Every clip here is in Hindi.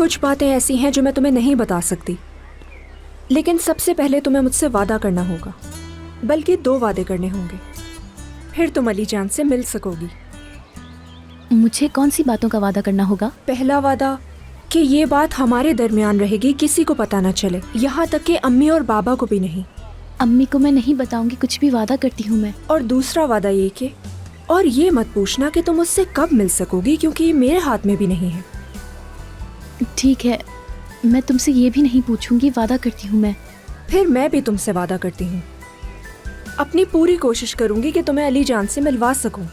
कुछ बातें ऐसी हैं जो मैं तुम्हें नहीं बता सकती, लेकिन सबसे पहले तुम्हें मुझसे वादा करना होगा, बल्कि 2 वादे करने होंगे, फिर तुम अली जान से मिल सकोगी। मुझे कौन सी बातों का वादा करना होगा? पहला वादा कि ये बात हमारे दरमियान रहेगी, किसी को पता ना चले, यहाँ तक कि अम्मी और बाबा को भी नहीं। अम्मी को मैं नहीं बताऊंगी, कुछ भी वादा करती हूँ मैं। और दूसरा वादा ये कि, और ये मत पूछना कि तुम उससे कब मिल सकोगी, क्योंकि ये मेरे हाथ में भी नहीं है। ठीक है, मैं तुमसे ये भी नहीं पूछूंगी, वादा करती हूँ मैं। फिर मैं भी तुमसे वादा करती हूँ, अपनी पूरी कोशिश करूंगी कि तुम्हें अली जान से मिलवा सकूं।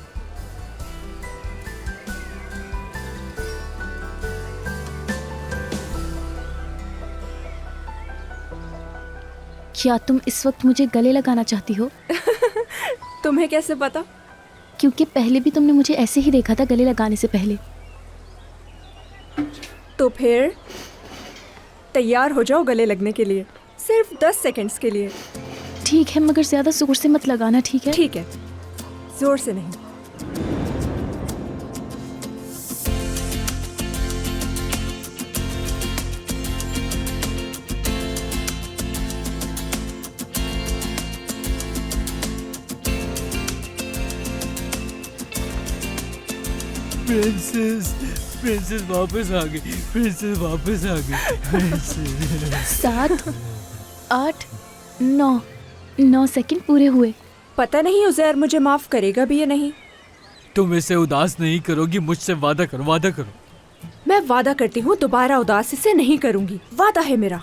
क्या तुम इस वक्त मुझे गले लगाना चाहती हो? तुम्हें कैसे पता? क्योंकि पहले भी तुमने मुझे ऐसे ही देखा था गले लगाने से पहले। तो फिर तैयार हो जाओ गले लगने के लिए, सिर्फ 10 सेकंड्स के लिए। ठीक है, मगर ज्यादा जोर से मत लगाना, ठीक है? ठीक है, जोर से नहीं। प्रिंसेस, प्रिंसेस वापस आ गई, प्रिंसेस वापस आ गई, प्रिंसेस। 7, 8, 9 सेकंड पूरे हुए। पता नहीं उज़ैर मुझे माफ करेगा भी या नहीं। तुम इसे उदास नहीं करोगी, मुझसे वादा करो, वादा करो। मैं वादा करती हूँ दोबारा उदास इसे नहीं करूंगी, वादा है मेरा।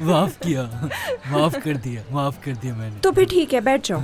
माफ किया, माफ कर दिया मैंने। तो फिर ठीक है, बैठ जाओ।